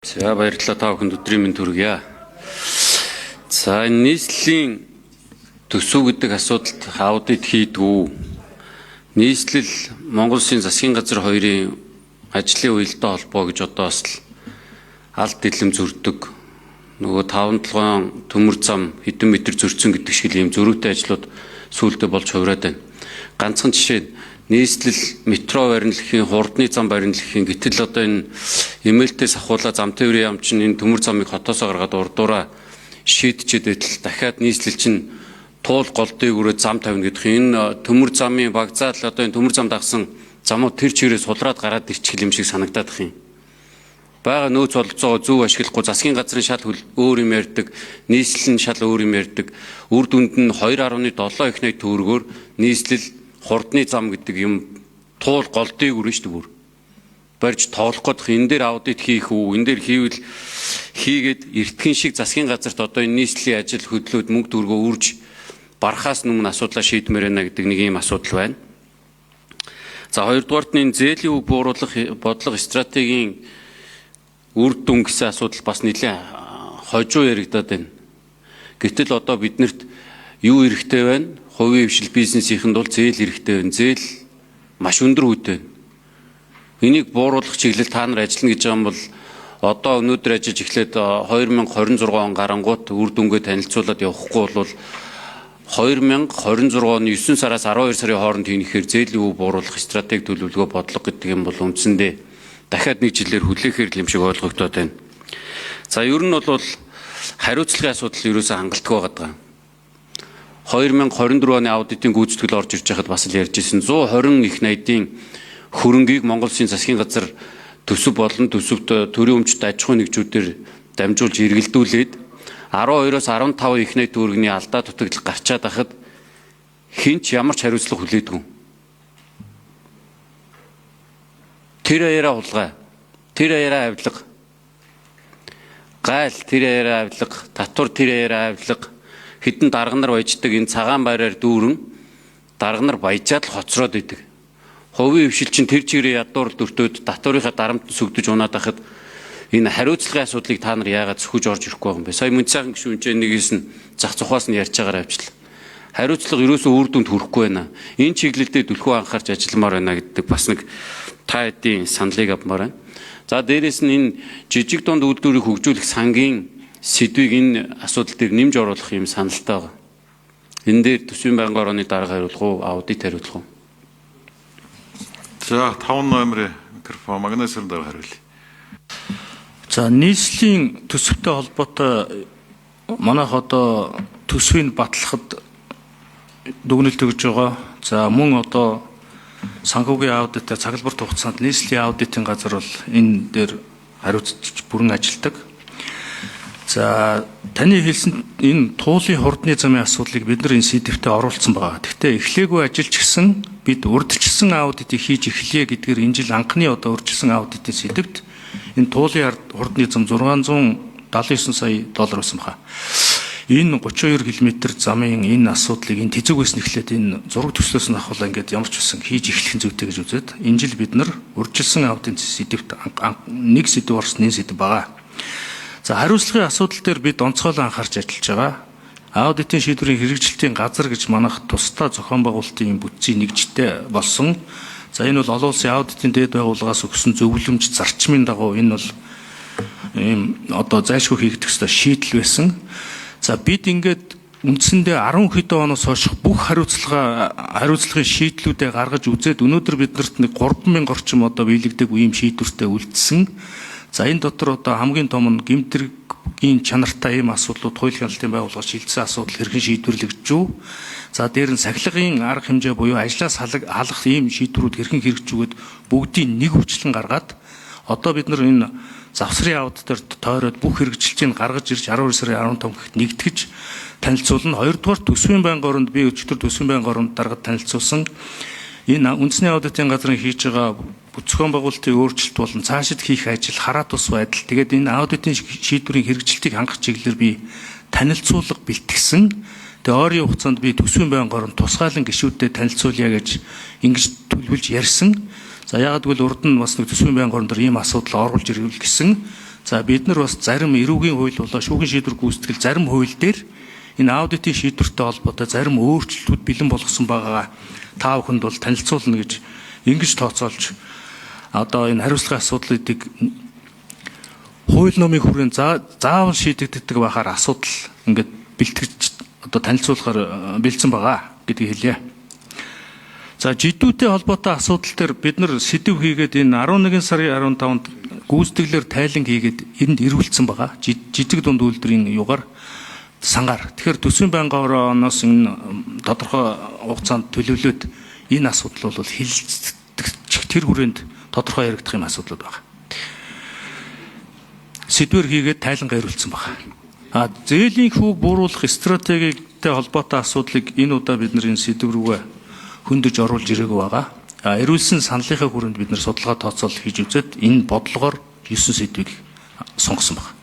За баярлалаа та бүхэнд өдрийн мэнд хүргье. За энэ нийслэлийн төсөв гэдэг асуудалд аудит хийдгүү. Нийслэл Монгол Улсын засгийн газар хоёрын ажлын уялдаа холбоо гэж одоо бас алд дэлгэм зөрдөг. Нөгөө 5-7 төмөр зам хэдэн метр зөрчсөн гэдэг шиг ийм зөрүүтэй ажлууд сүүлдээ болж хувраад байна. Ганцхан жишээ нийслэл метро баримлахын, хурдны зам баримлахын гэтэл одоо энэ эмээлтээс ахуулаа зам тээврийн яам чинь энэ төмөр замыг хотоосоо гаргаад урдуураа шийдчихэд байтал дахиад нийслэл чинь туул гол дээгүүрээ зам тавина гэдэг. Энэ төмөр замын багцаал одоо энэ төмөр зам дагсан замууд тэр чигээрээ сулраад гараад ирчихэл юм шиг санагдаад их юм. Бага нөөц болцоо зөв ашиглахгүй засгийн газрын шал өөр юм ярьдаг, нийслэл нь шал өөр юм ярьдаг. Үр дүнд нь 2.7 их найт төгрөгөөр нийслэл хурдны зам гэдэг юм туул гол дээгүүр шүү дээ бүр. Барьж тоолох гээд энэ дээр аудит хийх үү, энэ дээр хийвэл хийгээд эртхэн шиг засгийн газарт одоо энэ нийслэлийн ажил хөдлөөд мөнгө төгрөгөө үрж барахаас өмнө асуудлаа шийдмээр байна гэдэг нэг юм асуудал байна. За хоёрдугаарт нь зээлийн үг бууруулах бодлого стратегийн үр дүн гэсэн асуудал бас нэлээд хожуу яригадаад байна. Гэтэл одоо биднэрт юу хэрэгтэй байна? Хувийн хвшил бизнесийнхэнд бол зээл хэрэгтэй байна. Зээл маш өндөр үүтэй. Энийг бууруулах чиглэл та нар ажиллана гэж байгаа юм бол одоо өнөөдөр ажиллаж эхлээд 2026 он гарангуут үр дүнгээ танилцуулаад явахгүй бол 2026 оны 9 сараас 12 сарын хооронд хийхээр зээлийн үе бууруулах стратеги төлөвлөгөө бодлого гэдэг юм бол үндсэндээ дахиад нэг жилээр хүлээхээр юм шиг ойлгогдоод байна. За ер нь бол хариуцлагын асуудал ерөөсөө хангалтгүй байгаа. 2024 оны аудитын гүйцэтгэл орж ирж байхад бас л ярьж ирсэн 120 их найдын хөрөнгийг Монгол Улсын засгийн газар төсөв болон төсөвт төрийн өмчт аж ахуйн нэгжүүдээр дамжуулж эргэлдүүлээд 12-оос 15 их найд төгрөгийн алдаа дутагдал гарчаад байхад хинч ямар ч хариуцлага хүлээдгүй. Тэр аяараа хулгай, тэр аяараа авилга, гайл тэр аяараа авилга, татвар тэр аяараа авилга, хэдэн дарга нар баяждаг энэ цагаан байраар дүүрэн дарга нар баяжаад л хоцроод идэг. Хувийн хвшил чинь тэр чигээрээ ядуур дөртөөд татварынхаа дарамт сүгдэж унаад байхад энэ хариуцлагын асуудлыг та нар яагаад зөвхөж орж ирэхгүй байгаа юм бэ? Сая мөн сайхан гишүүнчээ нэгээс нь зах зухаас нь ярьж байгаагаар авчлаа. Хариуцлага ерөөсөө үр дүнд хүрэхгүй байна. Энэ чиглэлдээ түлхүү анхаарч ажилламаар байна гэдэг бас нэг та хэдийн саналыг авмаар байна. За дээрэс нь энэ жижиг дунд үйлдвэрийг хөгжүүлэх сангийн сэдвийг энэ асуудал дээр нэмж оруулах юм саналтай байгаа. Энэ дээр төсвийн байнгын орооны дарга хариулах уу, аудит хариулах уу? За 5 номерын микрофон Магнасрын дарга хариулъя. За нийслэлийн төсөвтэй холбоотой манайх одоо төсвийг батлахад дүгнэлт өгж байгаа. За мөн одоо санхүүгийн аудитаар цаглбарт хугацаанд нийслэлийн аудитын газар бол энэ дээр хариуцж бүрэн ажилладаг. За таны хэлсэн энэ туулын хурдны замын асуудлыг бид нар энэ сэдвтэ оруулсан байгаа. Гэхдээ эхлээгүй ажиллаж гисэн бид урьдчилсан аудитыг хийж эхлэе гэдгээр энэ жил анхны одоо урьдчилсан аудитын сэдвт энэ туулын хурдны зам 679 сая доллар байсан баха. Энэ 32 км замын энэ асуудлыг энэ тэзүүгээс нь эхлээд энэ зураг төслөөс нь авахлаа ингээд ямар ч үсэн хийж эхлэх зүйтэй гэж үзээд энэ жил бид нар урьдчилсан аудитын сэдвт нэг сэдв орсны сэдв байгаа. За хариуцлагын асуудал дээр бид онцгойлон анхаарч ажиллаж байгаа. Аудитын шийдвэрийн хэрэгжилтийн газар гэж манайх тусдаа зохион байгуулалтын бүтцийн нэгжтэй болсон. За энэ бол олон улсын аудитын дээд байгууллагаас өгсөн зөвлөмж зарчмын дагуу энэ бол ийм одоо зайлшгүй хийгдэх ёстой шийдэл байсан. За бид ингээд үндсэндээ 10 хэдэн оноос хойш бүх хариуцлагын шийдлүүдээ гаргаж үзээд өнөөдөр биднэрт нэг 3000 орчим одоо биелэгдэг үеийн шийдвэртэй үлдсэн. За энэ дотор одоо хамгийн том нь гэмтрийн чанартай ийм асуудлууд хууль хяналтын байгууллага шилжсэн асуудал хэрхэн шийдвэрлэгдэж үү? За дээр нь сахилгын арга хэмжээ буюу ажлаас халах ийм шийдвэрүүд хэрхэн хэрэгжүүлээд бүгдийг нэг хүчлэн гаргаад одоо бид нар энэ завсрын аудитаар тойроод бүх хэрэгжилтийг гаргаж ирж 12 сарын 15 гэхэд нэгтгэж танилцуулна. Хоёрдугаар төсвийн байнгын оронд би өчигдөр төсвийн байнгын оронд даргад танилцуулсан. Энэ үндэсний аудитын газрын хийж байгаа зохион байгуулалтын өөрчлөлт болон цаашид хийх ажил хараа тус байдал. Тэгээд энэ аудитын шийдвэрийн хэрэгжилтийг хангах чиглэлээр би танилцуулга бэлтгэсэн. Тэгээ ойрын хугацаанд би төсвийн байнгын оронд тусгайлан гишүүдэд танилцуулъя гэж ингэж төлөвлөж ярьсан. За яагаад гэвэл урд нь бас нэг төсвийн байнгын оронд ийм асуудал оруулж ирвэл гэсэн. За бид нар бас зарим эрүүгийн хууль болоо шүүхийн шийдвэр гүйцэтгэл зарим хууль дээр энэ аудитын шийдвэртэй холбоотой зарим өөрчлөлтүүд бэлэн болгосон байгаа. Та бүхэнд бол танилцуулна гэж ингэж тооцоолж одоо энэ хариуцлагын асуудлуудыг хууль номын хүрээнд заавал шийдэгддэг байхаар асуудал ингээд бэлтгэж одоо танилцуулахаар бэлдсэн байгаа гэдгийг хэлье. За жидүүтэй холбоотой асуудал дээр бид нар сэдв хийгээд энэ 11 сарын 15-нд гүйцэтгэлээр тайлан хийгээд энд ирүүлсэн байгаа. Жижиг дунд үйлдвэрийн югаар сангаар. Тэгэхээр төсвийн байнгын орооноос энэ тодорхой хугацаанд төлөвлөд энэ асуудал бол хилэлцэх тэр хүрээнд тодорхой яригдах юм асуудлууд байна. Сэдвэр хийгээд тайлангаа ирүүлсэн байна. Зээлийн хүүг бууруулах стратегитэй холбоотой асуудлыг энэ удаа бид нар энэ сэдв рүүгээ хөндөж оруулж ирээгүй байгаа. Ирүүлсэн саналынхаа хүрээнд бид нар судалгаа тооцоол хийж үзээд энэ бодлогоор 9 сэдвийг сонгосон байна.